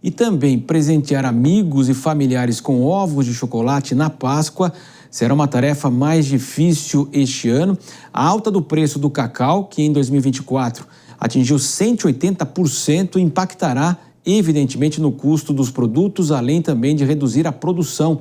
e também presentear amigos e familiares com ovos de chocolate na Páscoa será uma tarefa mais difícil este ano. A alta do preço do cacau, que em 2024 atingiu 180%, impactará evidentemente no custo dos produtos, além também de reduzir a produção.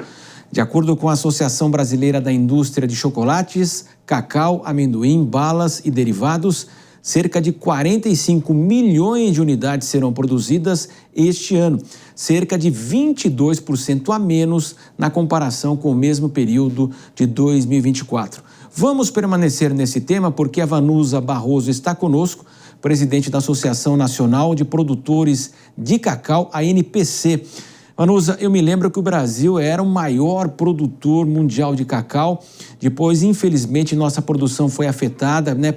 De acordo com a Associação Brasileira da Indústria de Chocolates, cacau, amendoim, balas e derivados, cerca de 45 milhões de unidades serão produzidas este ano, cerca de 22% a menos na comparação com o mesmo período de 2024. Vamos permanecer nesse tema porque a Vanusa Barroso está conosco, presidente da Associação Nacional de Produtores de Cacau, a ANPC. Vanusa, eu me lembro que o Brasil era o maior produtor mundial de cacau. Depois, infelizmente, nossa produção foi afetada, né,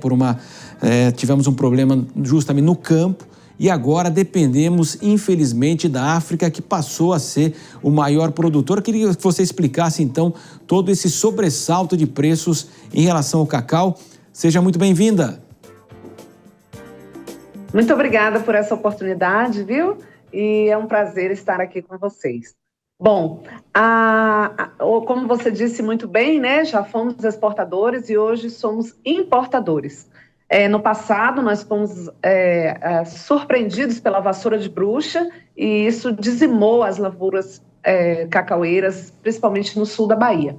tivemos um problema justamente no campo e agora dependemos, infelizmente, da África, que passou a ser o maior produtor. Eu queria que você explicasse, então, todo esse sobressalto de preços em relação ao cacau. Seja muito bem-vinda. Muito obrigada por essa oportunidade, viu? E é um prazer estar aqui com vocês. Bom, como você disse muito bem, né, já fomos exportadores e hoje somos importadores. No passado, nós fomos surpreendidos pela vassoura de bruxa e isso dizimou as lavouras cacaueiras, principalmente no sul da Bahia.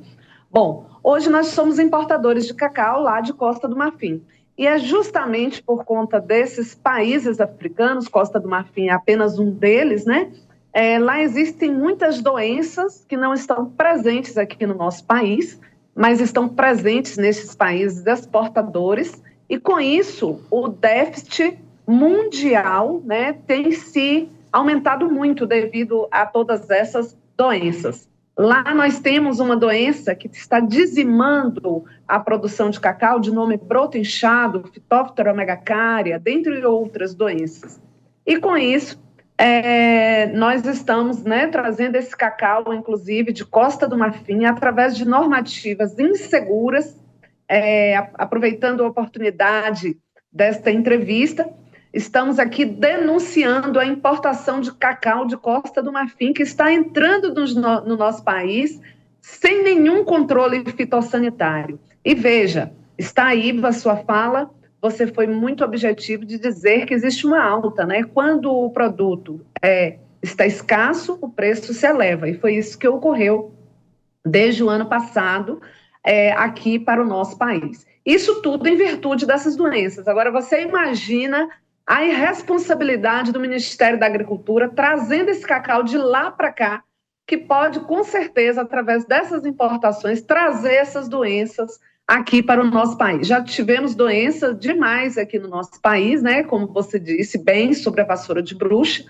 Bom, hoje nós somos importadores de cacau lá de Costa do Marfim. E é justamente por conta desses países africanos, Costa do Marfim é apenas um deles, né? Lá existem muitas doenças que não estão presentes aqui no nosso país, mas estão presentes nesses países exportadores, e com isso o déficit mundial, né, tem se aumentado muito devido a todas essas doenças. Lá nós temos uma doença que está dizimando a produção de cacau, de nome broto inchado, Phytophthora megacaria, dentre outras doenças. E com isso, nós estamos, né, trazendo esse cacau, inclusive, de Costa do Marfim, através de normativas inseguras, aproveitando a oportunidade desta entrevista, estamos aqui denunciando a importação de cacau de Costa do Marfim, que está entrando no nosso país sem nenhum controle fitossanitário. E veja, está aí a sua fala, você foi muito objetivo de dizer que existe uma alta, né? Quando o produto está escasso, o preço se eleva, e foi isso que ocorreu desde o ano passado aqui para o nosso país. Isso tudo em virtude dessas doenças. Agora, você imagina a irresponsabilidade do Ministério da Agricultura trazendo esse cacau de lá para cá, que pode, com certeza, através dessas importações, trazer essas doenças aqui para o nosso país. Já tivemos doenças demais aqui no nosso país, né? Como você disse bem, sobre a vassoura de bruxa,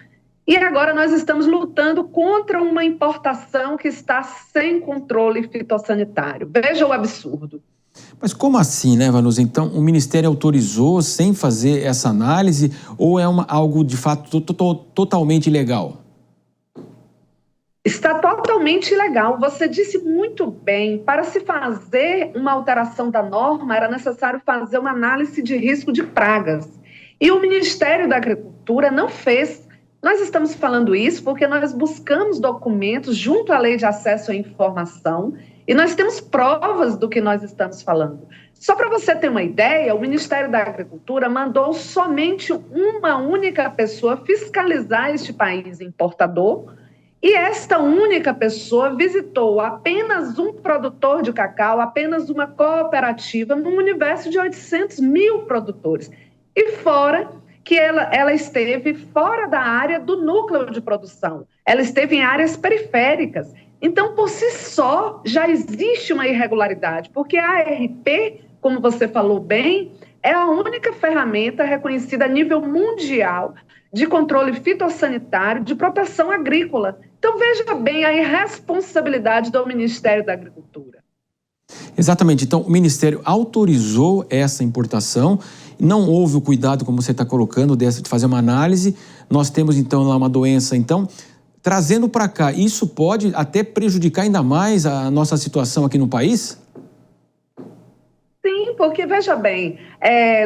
e agora nós estamos lutando contra uma importação que está sem controle fitossanitário. Veja o absurdo. Mas como assim, né, Vanusa? Então, o Ministério autorizou sem fazer essa análise ou é algo, de fato, totalmente ilegal? Está totalmente ilegal. Você disse muito bem, para se fazer uma alteração da norma, era necessário fazer uma análise de risco de pragas. E o Ministério da Agricultura não fez. Nós estamos falando isso porque nós buscamos documentos junto à Lei de Acesso à Informação e nós temos provas do que nós estamos falando. Só para você ter uma ideia, o Ministério da Agricultura mandou somente uma única pessoa fiscalizar este país importador, e esta única pessoa visitou apenas um produtor de cacau, apenas uma cooperativa, num universo de 800 mil produtores. E fora que ela esteve fora da área do núcleo de produção, ela esteve em áreas periféricas. Então, por si só, já existe uma irregularidade, porque a ARP, como você falou bem, é a única ferramenta reconhecida a nível mundial de controle fitossanitário, de proteção agrícola. Então, veja bem a irresponsabilidade do Ministério da Agricultura. Exatamente. Então, o Ministério autorizou essa importação, não houve o cuidado, como você está colocando, de fazer uma análise. Nós temos, então, lá uma doença, então, trazendo para cá. Isso pode até prejudicar ainda mais a nossa situação aqui no país? Sim, porque, veja bem,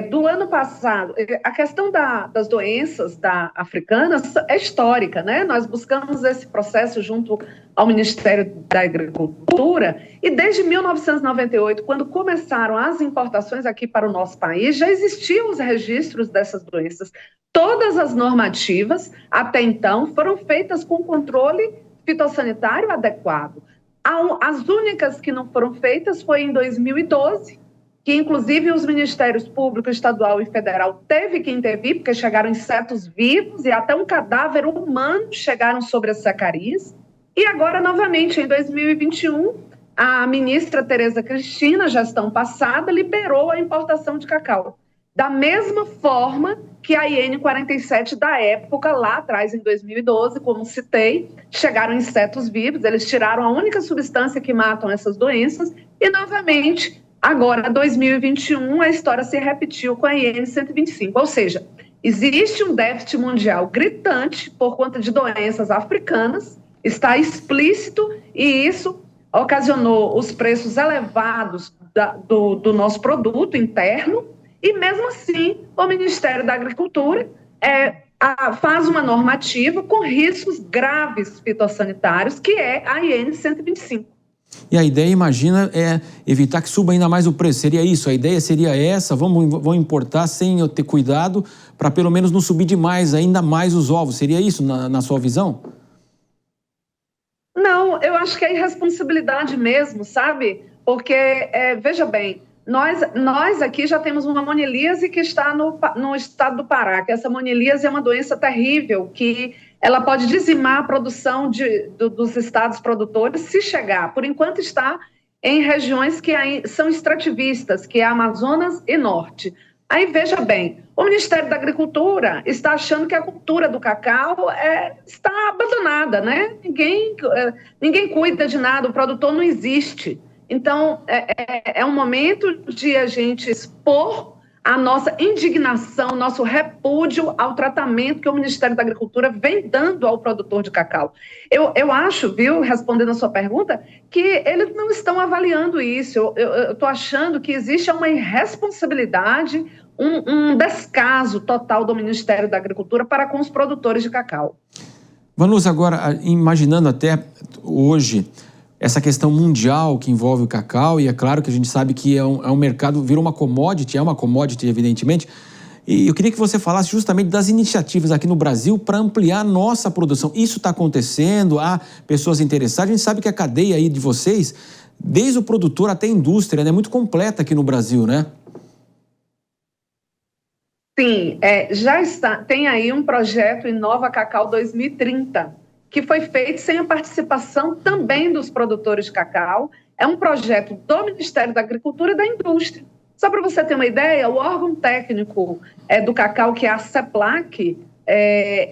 do ano passado, a questão das doenças africanas é histórica, né? Nós buscamos esse processo junto ao Ministério da Agricultura e desde 1998, quando começaram as importações aqui para o nosso país, já existiam os registros dessas doenças. Todas as normativas, até então, foram feitas com controle fitossanitário adequado. As únicas que não foram feitas foi em 2012, que inclusive os Ministérios Público, Estadual e Federal teve que intervir, porque chegaram insetos vivos e até um cadáver humano chegaram sobre as sacarias. E agora, novamente, em 2021, a ministra Tereza Cristina, gestão passada, liberou a importação de cacau. Da mesma forma que a IN 47 da época, lá atrás, em 2012, como citei, chegaram insetos vivos, eles tiraram a única substância que matam essas doenças e, novamente, agora, 2021, a história se repetiu com a IN 125, ou seja, existe um déficit mundial gritante por conta de doenças africanas, está explícito e isso ocasionou os preços elevados do nosso produto interno e, mesmo assim, o Ministério da Agricultura faz uma normativa com riscos graves fitossanitários, que é a IN 125. E a ideia, imagina, é evitar que suba ainda mais o preço. Seria isso? A ideia seria essa? Vamos importar sem eu ter cuidado para pelo menos não subir demais, ainda mais os ovos. Seria isso na sua visão? Não, eu acho que é irresponsabilidade mesmo, sabe? Porque, veja bem, nós aqui já temos uma monilíase que está no estado do Pará, que essa monilíase é uma doença terrível, que ela pode dizimar a produção dos estados produtores se chegar. Por enquanto está em regiões que são extrativistas, que é Amazonas e Norte. Aí, veja bem, o Ministério da Agricultura está achando que a cultura do cacau está abandonada, né? Ninguém cuida de nada, o produtor não existe. Então, é um momento de a gente expor a nossa indignação, nosso repúdio ao tratamento que o Ministério da Agricultura vem dando ao produtor de cacau. Eu acho, viu, respondendo a sua pergunta, que eles não estão avaliando isso. Eu estou achando que existe uma irresponsabilidade, um descaso total do Ministério da Agricultura para com os produtores de cacau. Vanusa, agora, imaginando até hoje essa questão mundial que envolve o cacau, e é claro que a gente sabe que é um mercado, virou uma commodity, evidentemente, e eu queria que você falasse justamente das iniciativas aqui no Brasil para ampliar a nossa produção. Isso está acontecendo, há pessoas interessadas, a gente sabe que a cadeia aí de vocês, desde o produtor até a indústria, é muito completa aqui no Brasil, né? Sim, tem aí um projeto Inova Cacau 2030, que foi feito sem a participação também dos produtores de cacau. É um projeto do Ministério da Agricultura e da Indústria. Só para você ter uma ideia, o órgão técnico do cacau, que é a CEPLAC,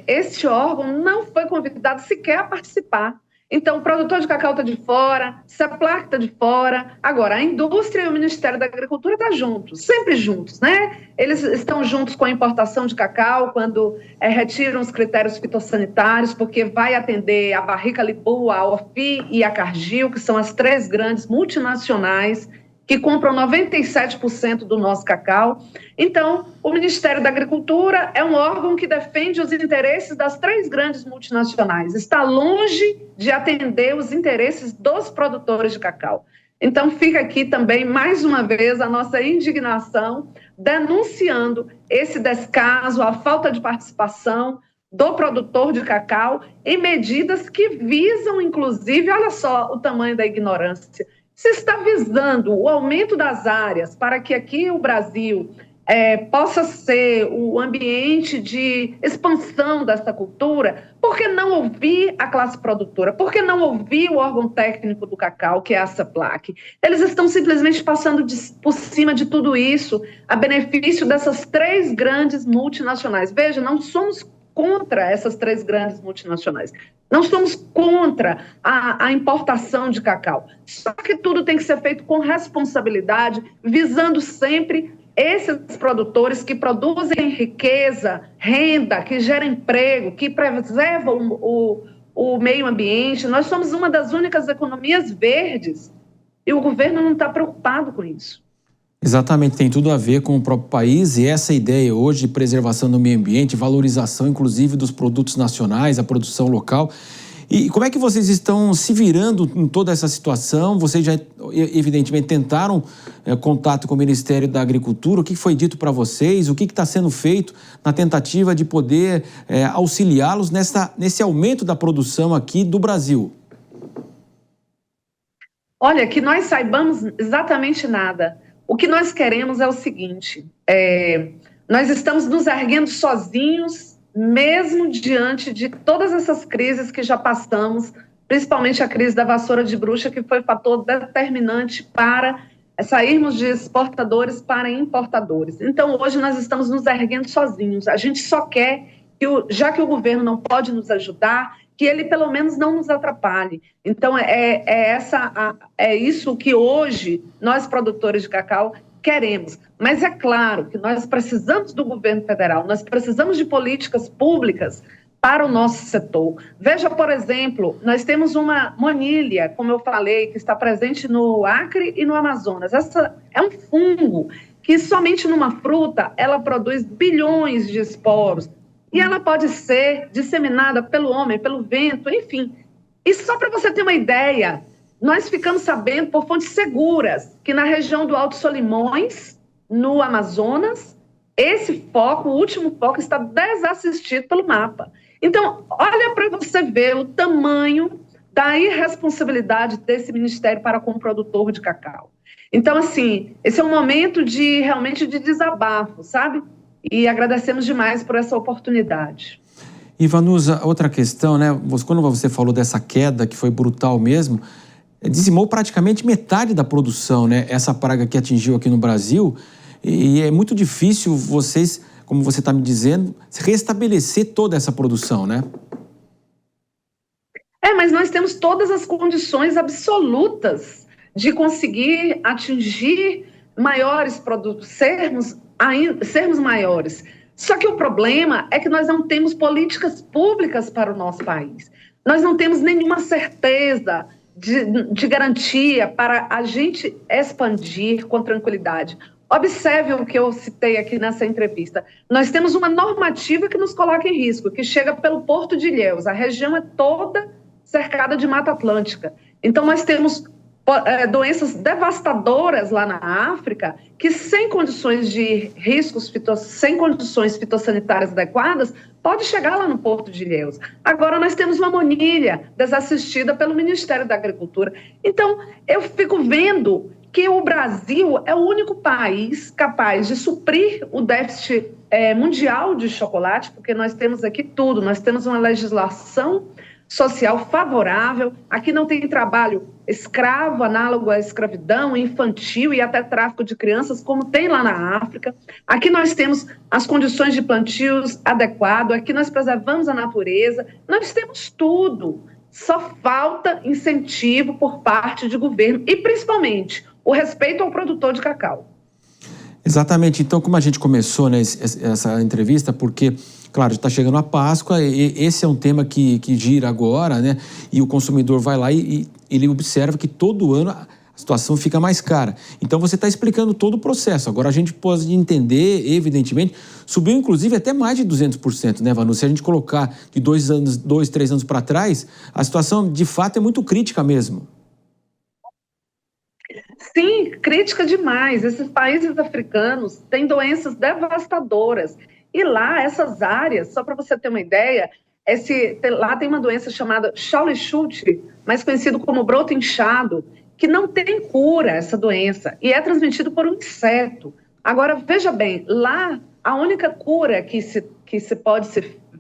este órgão não foi convidado sequer a participar. Então, o produtor de cacau está de fora, CEPLAC está de fora. Agora, a indústria e o Ministério da Agricultura estão juntos, sempre juntos, né? Eles estão juntos com a importação de cacau, quando retiram os critérios fitossanitários, porque vai atender a Barrica Libu, a Orfi e a Cargill, que são as 3 grandes multinacionais que compram 97% do nosso cacau. Então, o Ministério da Agricultura é um órgão que defende os interesses das 3 grandes multinacionais. Está longe de atender os interesses dos produtores de cacau. Então, fica aqui também, mais uma vez, a nossa indignação, denunciando esse descaso, a falta de participação do produtor de cacau em medidas que visam, inclusive, olha só o tamanho da ignorância, se está visando o aumento das áreas para que aqui o Brasil possa ser o ambiente de expansão dessa cultura, por que não ouvir a classe produtora? Por que não ouvir o órgão técnico do cacau, que é a CEPLAC? Eles estão simplesmente passando por cima de tudo isso, a benefício dessas 3 grandes multinacionais. Veja, não somos contra essas 3 grandes multinacionais. Não estamos contra a importação de cacau. Só que tudo tem que ser feito com responsabilidade, visando sempre esses produtores que produzem riqueza, renda, que geram emprego, que preservam o meio ambiente. Nós somos uma das únicas economias verdes e o governo não está preocupado com isso. Exatamente, tem tudo a ver com o próprio país e essa ideia hoje de preservação do meio ambiente, valorização inclusive dos produtos nacionais, a produção local. E como é que vocês estão se virando em toda essa situação? Vocês já, evidentemente, tentaram contato com o Ministério da Agricultura. O que foi dito para vocês? O que está sendo feito na tentativa de poder auxiliá-los nesse aumento da produção aqui do Brasil? Olha, que nós saibamos exatamente nada. O que nós queremos é o seguinte, nós estamos nos erguendo sozinhos, mesmo diante de todas essas crises que já passamos, principalmente a crise da vassoura de bruxa, que foi fator determinante para sairmos de exportadores para importadores. Então, hoje nós estamos nos erguendo sozinhos. A gente só quer, já que o governo não pode nos ajudar, que ele pelo menos não nos atrapalhe. Então, é isso que hoje nós, produtores de cacau, queremos. Mas é claro que nós precisamos do governo federal, nós precisamos de políticas públicas para o nosso setor. Veja, por exemplo, nós temos uma monilha, como eu falei, que está presente no Acre e no Amazonas. Essa é um fungo que somente numa fruta ela produz bilhões de esporos. E ela pode ser disseminada pelo homem, pelo vento, enfim. E só para você ter uma ideia, nós ficamos sabendo por fontes seguras que na região do Alto Solimões, no Amazonas, esse foco, o último foco, está desassistido pelo mapa. Então, olha para você ver o tamanho da irresponsabilidade desse ministério para com o produtor de cacau. Então, assim, esse é um momento realmente de desabafo, sabe? E agradecemos demais por essa oportunidade. E, Vanusa, outra questão, né? Quando você falou dessa queda, que foi brutal mesmo, dizimou praticamente metade da produção, né? Essa praga que atingiu aqui no Brasil. E é muito difícil vocês, como você está me dizendo, restabelecer toda essa produção, né? Mas nós temos todas as condições absolutas de conseguir atingir maiores produtos, sermos maiores. Só que o problema é que nós não temos políticas públicas para o nosso país. Nós não temos nenhuma certeza de garantia para a gente expandir com tranquilidade. Observe o que eu citei aqui nessa entrevista. Nós temos uma normativa que nos coloca em risco, que chega pelo Porto de Ilhéus. A região é toda cercada de Mata Atlântica. Então, nós temos doenças devastadoras lá na África, que sem condições de riscos, sem condições fitossanitárias adequadas, pode chegar lá no Porto de Ilhéus. Agora nós temos uma monilha desassistida pelo Ministério da Agricultura. Então, eu fico vendo que o Brasil é o único país capaz de suprir o déficit mundial de chocolate, porque nós temos aqui tudo, nós temos uma legislação social favorável, aqui não tem trabalho escravo, análogo à escravidão infantil e até tráfico de crianças, como tem lá na África. Aqui nós temos as condições de plantios adequadas, aqui nós preservamos a natureza, nós temos tudo. Só falta incentivo por parte do governo e, principalmente, o respeito ao produtor de cacau. Exatamente. Então, como a gente começou, né, essa entrevista, porque, claro, está chegando a Páscoa, e esse é um tema que gira agora, né? E o consumidor vai lá e ele observa que todo ano a situação fica mais cara. Então, você está explicando todo o processo. Agora, a gente pode entender, evidentemente, subiu inclusive até mais de 200%, né, Vanu? Se a gente colocar de 2, 3 anos para trás, a situação, de fato, é muito crítica mesmo. Sim, crítica demais. Esses países africanos têm doenças devastadoras. E lá, essas áreas, só para você ter uma ideia, lá tem uma doença chamada Chaulichute, mais conhecido como broto inchado, que não tem cura, essa doença, e é transmitido por um inseto. Agora, veja bem, lá a única cura que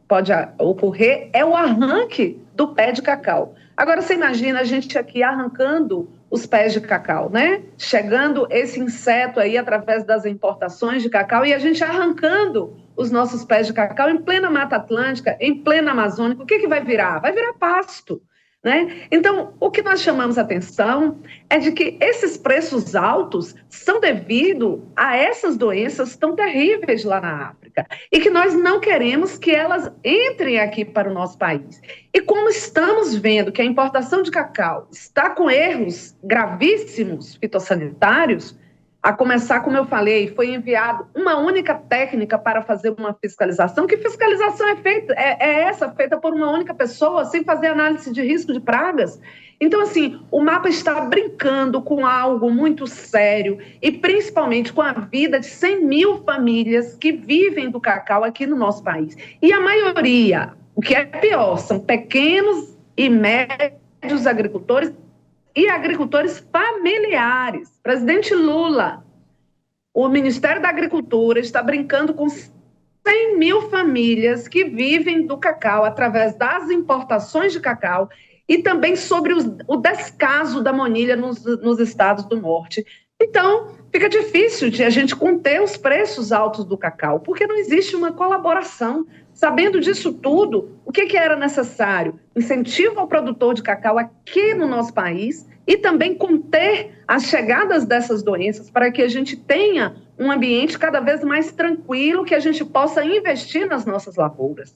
pode ocorrer é o arranque do pé de cacau. Agora, você imagina a gente aqui arrancando os pés de cacau, né? Chegando esse inseto aí através das importações de cacau e a gente arrancando os nossos pés de cacau em plena Mata Atlântica, em plena Amazônica. O que vai virar? Vai virar pasto, né? Então, o que nós chamamos a atenção é de que esses preços altos são devido a essas doenças tão terríveis lá na África e que nós não queremos que elas entrem aqui para o nosso país. E como estamos vendo que a importação de cacau está com erros gravíssimos fitossanitários, A começar, como eu falei, foi enviado uma única técnica para fazer uma fiscalização. Que fiscalização é feita? É essa, feita por uma única pessoa, sem fazer análise de risco de pragas? Então, assim, o mapa está brincando com algo muito sério e principalmente com a vida de 100 mil famílias que vivem do cacau aqui no nosso país. E a maioria, o que é pior, são pequenos e médios agricultores e agricultores familiares. Presidente Lula, o Ministério da Agricultura está brincando com 100 mil famílias que vivem do cacau através das importações de cacau e também sobre o descaso da monilha nos estados do norte. Então, fica difícil de a gente conter os preços altos do cacau, porque não existe uma colaboração. Sabendo disso tudo, o que era necessário? Incentivo ao produtor de cacau aqui no nosso país e também conter as chegadas dessas doenças para que a gente tenha um ambiente cada vez mais tranquilo, que a gente possa investir nas nossas lavouras.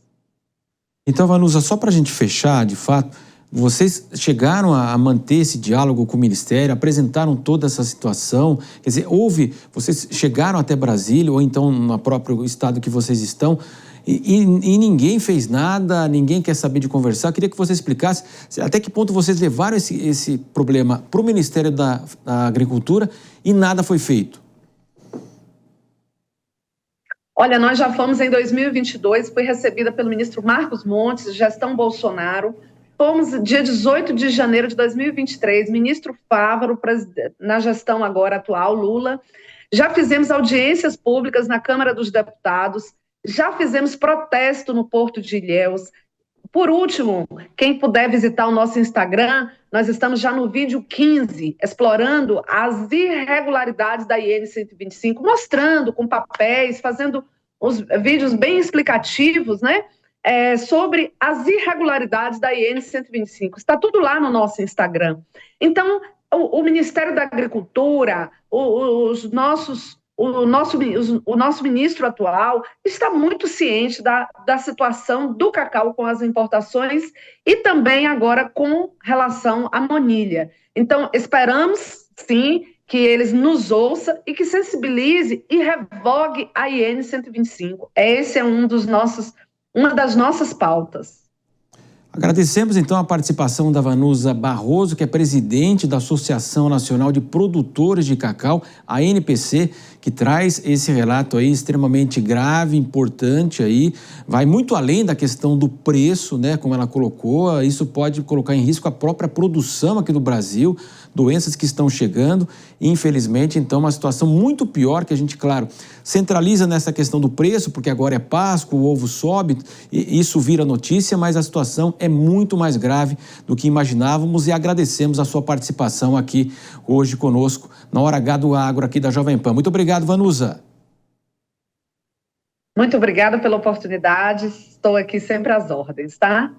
Então, Vanusa, só para a gente fechar, de fato, vocês chegaram a manter esse diálogo com o Ministério, apresentaram toda essa situação, quer dizer, vocês chegaram até Brasília ou então no próprio estado que vocês estão e ninguém fez nada, ninguém quer saber de conversar. Eu queria que você explicasse até que ponto vocês levaram esse problema para o Ministério da Agricultura e nada foi feito. Olha, nós já fomos em 2022, fui recebida pelo ministro Marcos Montes, gestão Bolsonaro. Fomos dia 18 de janeiro de 2023, ministro Fávaro, na gestão agora atual, Lula. Já fizemos audiências públicas na Câmara dos Deputados, já fizemos protesto no Porto de Ilhéus. Por último, quem puder visitar o nosso Instagram, nós estamos já no vídeo 15, explorando as irregularidades da IN 125, mostrando com papéis, fazendo os vídeos bem explicativos, né? Sobre as irregularidades da IN 125. Está tudo lá no nosso Instagram. Então, o Ministério da Agricultura, o nosso ministro atual está muito ciente da situação do cacau com as importações e também agora com relação à monilha. Então, esperamos, sim, que eles nos ouçam e que sensibilize e revogue a IN 125. Esse é uma das nossas pautas. Agradecemos, então, a participação da Vanusa Barroso, que é presidente da Associação Nacional de Produtores de Cacau, a ANPC, que traz esse relato aí extremamente grave, importante aí, vai muito além da questão do preço, né, como ela colocou, isso pode colocar em risco a própria produção aqui do Brasil, doenças que estão chegando, infelizmente, então, uma situação muito pior que a gente, claro, centraliza nessa questão do preço, porque agora é Páscoa, o ovo sobe, e isso vira notícia, mas a situação é muito mais grave do que imaginávamos e agradecemos a sua participação aqui hoje conosco na Hora H do Agro aqui da Jovem Pan. Muito obrigado, Vanusa. Muito obrigada pela oportunidade, estou aqui sempre às ordens, tá?